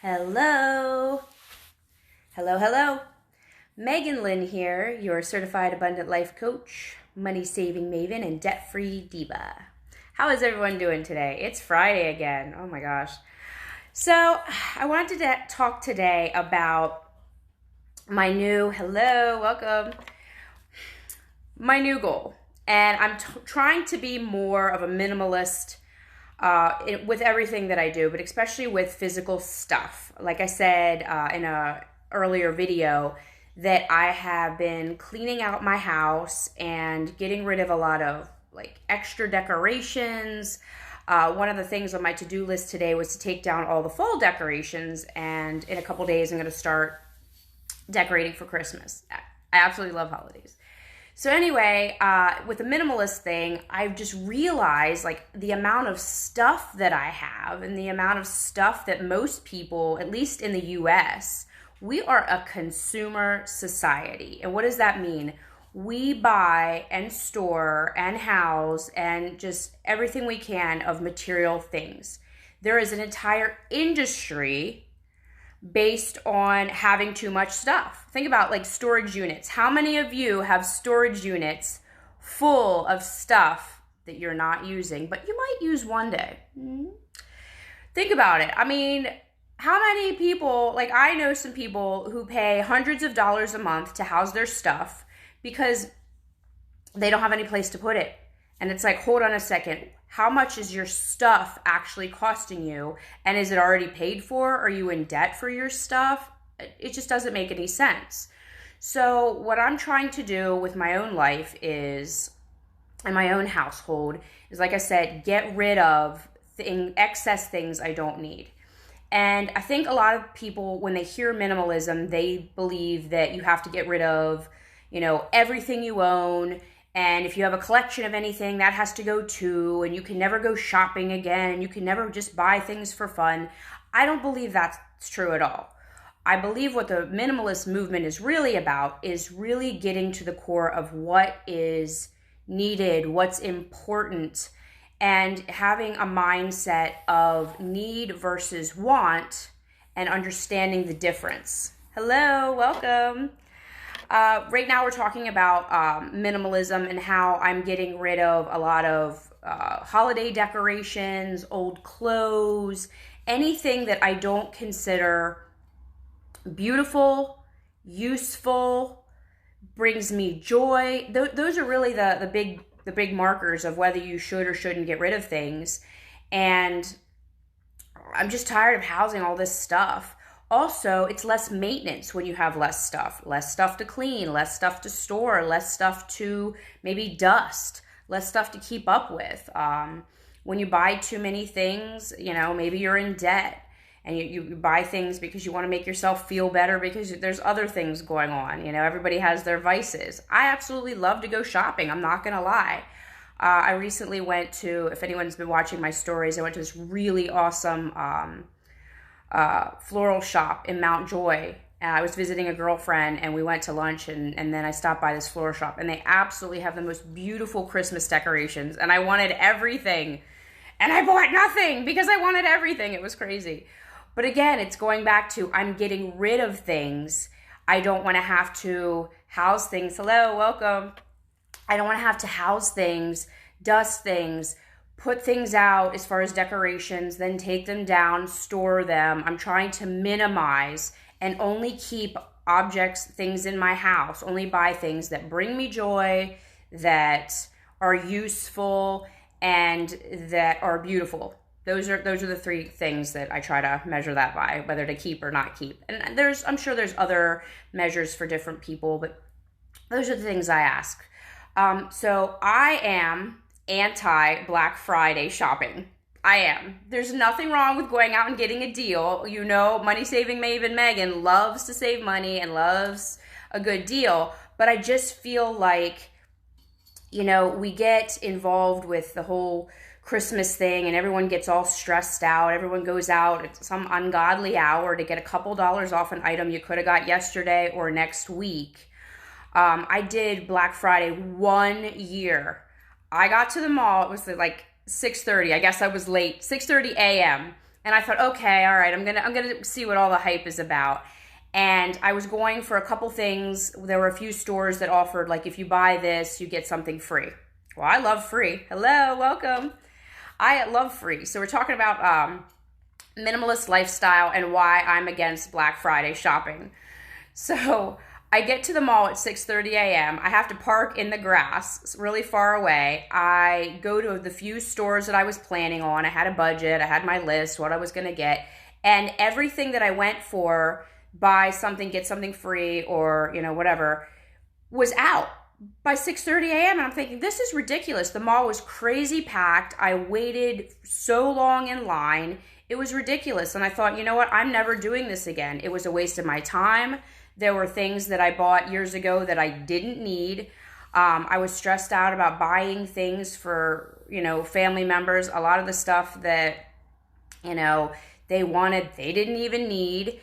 Hello. Hello. Megan Lynn here, your certified abundant life coach, money saving maven, and debt free diva. How is everyone doing today? It's Friday again. Oh my gosh. So, I wanted to talk today about my new goal. And I'm trying to be more of a minimalist with everything that I do, but especially with physical stuff. Like I said in a earlier video, that I have been cleaning out my house and getting rid of a lot of like extra decorations. One of the things on my to-do list today was to take down all the fall decorations, and in a couple days I'm going to start decorating for Christmas. I absolutely love holidays. So anyway, with the minimalist thing, I've just realized like the amount of stuff that I have and the amount of stuff that most people, at least in the US, we are a consumer society. And what does that mean? We buy and store and house and just everything we can of material things. There is an entire industry based on having too much stuff. Think about like storage units. How many of you have storage units full of stuff that you're not using, but you might use one day? Think about it. I mean, how many people, like I know some people who pay hundreds of dollars a month to house their stuff because they don't have any place to put it. And it's like, hold on a second. How much is your stuff actually costing you? And is it already paid for? Are you in debt for your stuff? It just doesn't make any sense. So what I'm trying to do with my own life is, in my own household, is like I said, get rid of excess things I don't need. And I think a lot of people, when they hear minimalism, they believe that you have to get rid of, everything you own. And if you have a collection of anything, that has to go too. And you can never go shopping again. And you can never just buy things for fun. I don't believe that's true at all. I believe what the minimalist movement is really about is really getting to the core of what is needed, what's important, and having a mindset of need versus want and understanding the difference. Hello, welcome. Right now we're talking about minimalism and how I'm getting rid of a lot of holiday decorations, old clothes, anything that I don't consider beautiful, useful, brings me joy. Those are really the big markers of whether you should or shouldn't get rid of things. And I'm just tired of housing all this stuff. Also, it's less maintenance when you have less stuff to clean, less stuff to store, less stuff to maybe dust, less stuff to keep up with. When you buy too many things, maybe you're in debt and you buy things because you want to make yourself feel better because there's other things going on. Everybody has their vices. I absolutely love to go shopping. I'm not going to lie. I recently went to, if anyone's been watching my stories, I went to this really awesome floral shop in Mount Joy. I was visiting a girlfriend and we went to lunch and then I stopped by this floral shop and they absolutely have the most beautiful Christmas decorations and I wanted everything and I bought nothing because I wanted everything. It was crazy. But again, it's going back to I'm getting rid of things. I don't want to have to house things. Hello, welcome. I don't want to have to house things, dust things, put things out as far as decorations, then take them down, store them. I'm trying to minimize and only keep things in my house, only buy things that bring me joy, that are useful, and that are beautiful. Those are the three things that I try to measure that by, whether to keep or not keep. And I'm sure there's other measures for different people, but those are the things I ask. So I am anti-Black Friday shopping. I am. There's nothing wrong with going out and getting a deal. Money saving maven Megan loves to save money and loves a good deal. But I just feel like, we get involved with the whole Christmas thing and everyone gets all stressed out. Everyone goes out at some ungodly hour to get a couple dollars off an item you could have got yesterday or next week. I did Black Friday 1 year. I got to the mall. It was like 6:30. I guess I was late. 6:30 a.m. And I thought, okay, all right, I'm gonna see what all the hype is about. And I was going for a couple things. There were a few stores that offered, like, if you buy this, you get something free. Well, I love free. Hello, welcome. I love free. So we're talking about minimalist lifestyle and why I'm against Black Friday shopping. So I get to the mall at 6:30 a.m. I have to park in the grass. It's really far away. I go to the few stores that I was planning on. I had a budget. I had my list, what I was going to get. And everything that I went for, buy something, get something free, or, whatever, was out by 6:30 a.m. And I'm thinking, this is ridiculous. The mall was crazy packed. I waited so long in line. It was ridiculous. And I thought, you know what? I'm never doing this again. It was a waste of my time. There were things that I bought years ago that I didn't need. I was stressed out about buying things for, family members. A lot of the stuff that, they wanted, they didn't even need.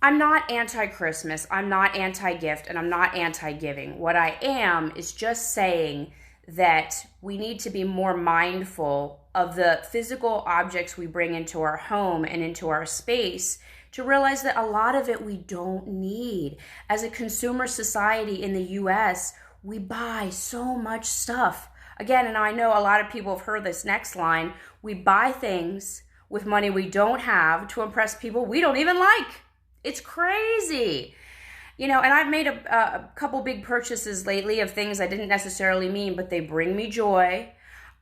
I'm not anti-Christmas, I'm not anti-gift, and I'm not anti-giving. What I am is just saying that we need to be more mindful of the physical objects we bring into our home and into our space, to realize that a lot of it we don't need. As a consumer society in the US, we buy so much stuff. Again, and I know a lot of people have heard this next line, we buy things with money we don't have to impress people we don't even like. It's crazy. And I've made a couple big purchases lately of things I didn't necessarily mean, but they bring me joy.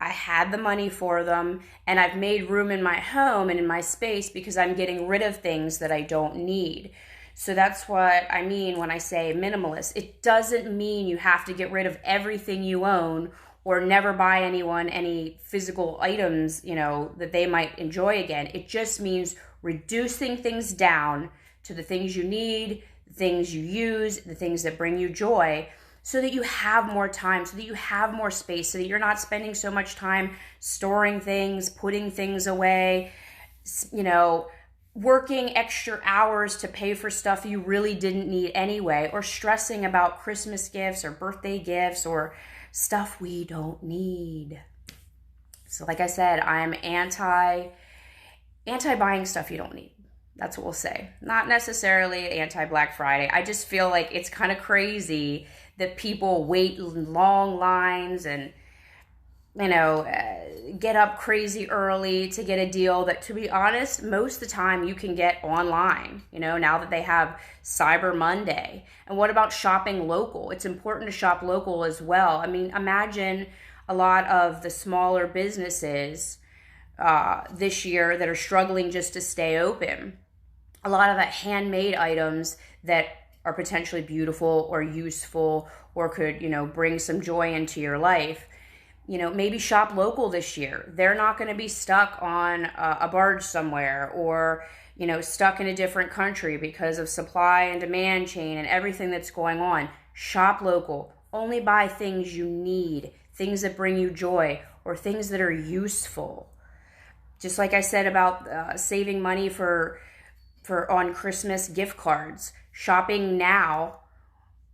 I had the money for them, and I've made room in my home and in my space because I'm getting rid of things that I don't need. So that's what I mean when I say minimalist. It doesn't mean you have to get rid of everything you own or never buy anyone any physical items, that they might enjoy again. It just means reducing things down to the things you need, the things you use, the things that bring you joy, so that you have more time, so that you have more space, so that you're not spending so much time storing things, putting things away, working extra hours to pay for stuff you really didn't need anyway, or stressing about Christmas gifts or birthday gifts or stuff we don't need. So like I said, I'm anti buying stuff you don't need. That's what we'll say. Not necessarily anti-Black Friday. I just feel like it's kind of crazy that people wait long lines and, get up crazy early to get a deal that, to be honest, most of the time you can get online, now that they have Cyber Monday. And what about shopping local? It's important to shop local as well. I mean, imagine a lot of the smaller businesses this year that are struggling just to stay open. A lot of the handmade items that are potentially beautiful or useful or could, bring some joy into your life. Maybe shop local this year. They're not going to be stuck on a barge somewhere or, stuck in a different country because of supply and demand chain and everything that's going on. Shop local. Only buy things you need, things that bring you joy or things that are useful. Just like I said about saving money for on Christmas gift cards, shopping now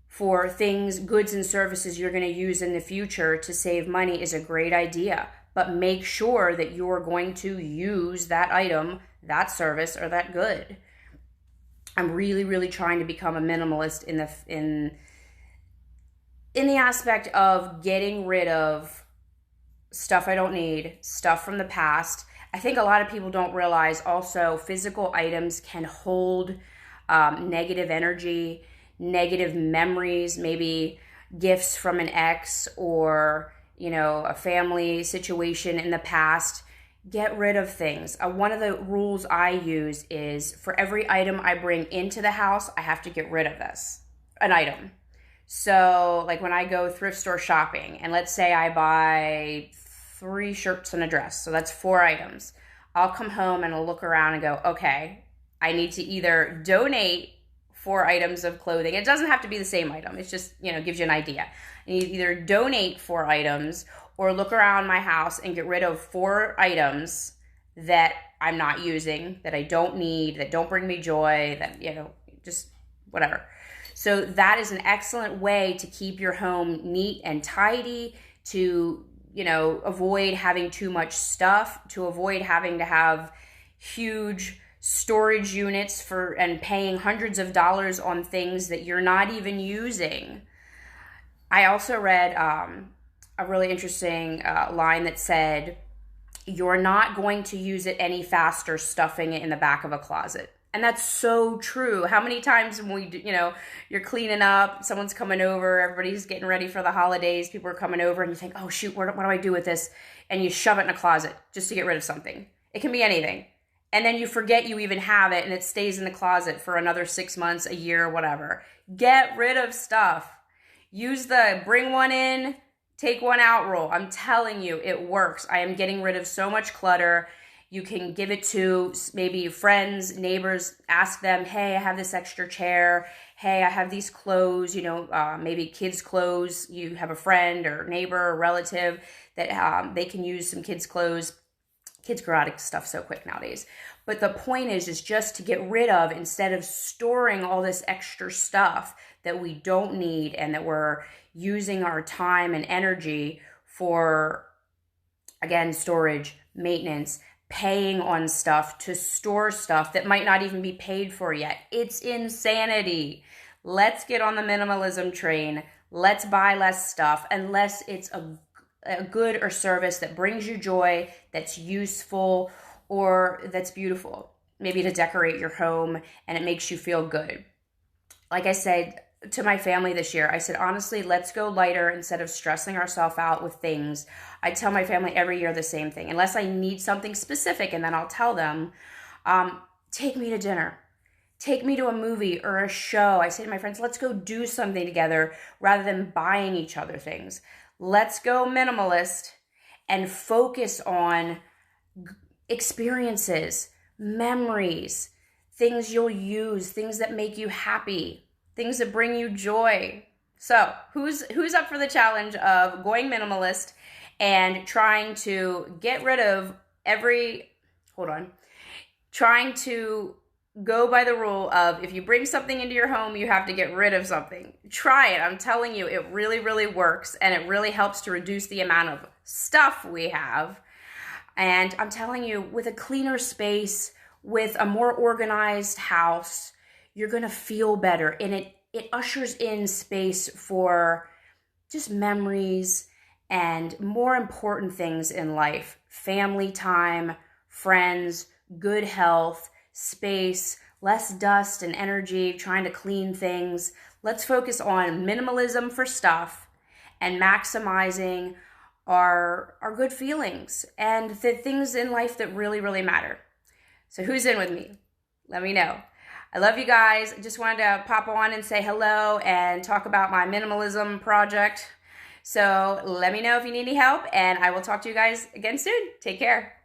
for things, goods and services you're going to use in the future to save money is a great idea. But make sure that you're going to use that item, that service, or that good. I'm really, really trying to become a minimalist in the aspect of getting rid of stuff I don't need, stuff from the past. I think a lot of people don't realize also physical items can hold negative energy, negative memories, maybe gifts from an ex or, a family situation in the past. Get rid of things. One of the rules I use is for every item I bring into the house, I have to get rid of an item. So like when I go thrift store shopping and let's say I buy 3 shirts and a dress. So that's 4 items. I'll come home and I'll look around and go, okay, I need to either donate 4 items of clothing. It doesn't have to be the same item. It's just, gives you an idea. And you either donate 4 items or look around my house and get rid of 4 items that I'm not using, that I don't need, that don't bring me joy, that, just whatever. So that is an excellent way to keep your home neat and tidy, to avoid having too much stuff, to avoid having to have huge storage units for and paying hundreds of dollars on things that you're not even using. I also read a really interesting line that said, you're not going to use it any faster stuffing it in the back of a closet. And that's so true. How many times when we, you're cleaning up, someone's coming over, everybody's getting ready for the holidays, people are coming over, and you think, oh shoot, what do I do with this? And you shove it in a closet just to get rid of something. It can be anything. And then you forget you even have it, and it stays in the closet for another 6 months, a year, whatever. Get rid of stuff. Use the bring one in, take one out rule. I'm telling you, it works. I am getting rid of so much clutter. You can give it to maybe friends, neighbors, ask them, hey, I have this extra chair. Hey, I have these clothes, maybe kids' clothes. You have a friend or neighbor or relative that they can use some kids' clothes. Kids grow out of stuff so quick nowadays. But the point is just to get rid of, instead of storing all this extra stuff that we don't need and that we're using our time and energy for, again, storage, maintenance, paying on stuff to store stuff that might not even be paid for yet. It's insanity. Let's get on the minimalism train. Let's buy less stuff unless it's a good or service that brings you joy, that's useful, or that's beautiful. Maybe to decorate your home and it makes you feel good. Like I said to my family this year, I said, honestly, let's go lighter instead of stressing ourselves out with things. I tell my family every year the same thing, unless I need something specific, and then I'll tell them, take me to dinner. Take me to a movie or a show. I say to my friends, let's go do something together rather than buying each other things. Let's go minimalist and focus on experiences, memories, things you'll use, things that make you happy, things that bring you joy. So who's up for the challenge of going minimalist and trying to get rid of trying to go by the rule of, if you bring something into your home, you have to get rid of something. Try it. I'm telling you, it really, really works, and it really helps to reduce the amount of stuff we have. And I'm telling you, with a cleaner space, with a more organized house, you're going to feel better. And it ushers in space for just memories and more important things in life. Family time, friends, good health, space, less dust and energy, trying to clean things. Let's focus on minimalism for stuff and maximizing our good feelings and the things in life that really, really matter. So who's in with me? Let me know. I love you guys. I just wanted to pop on and say hello and talk about my minimalism project. So let me know if you need any help, and I will talk to you guys again soon. Take care.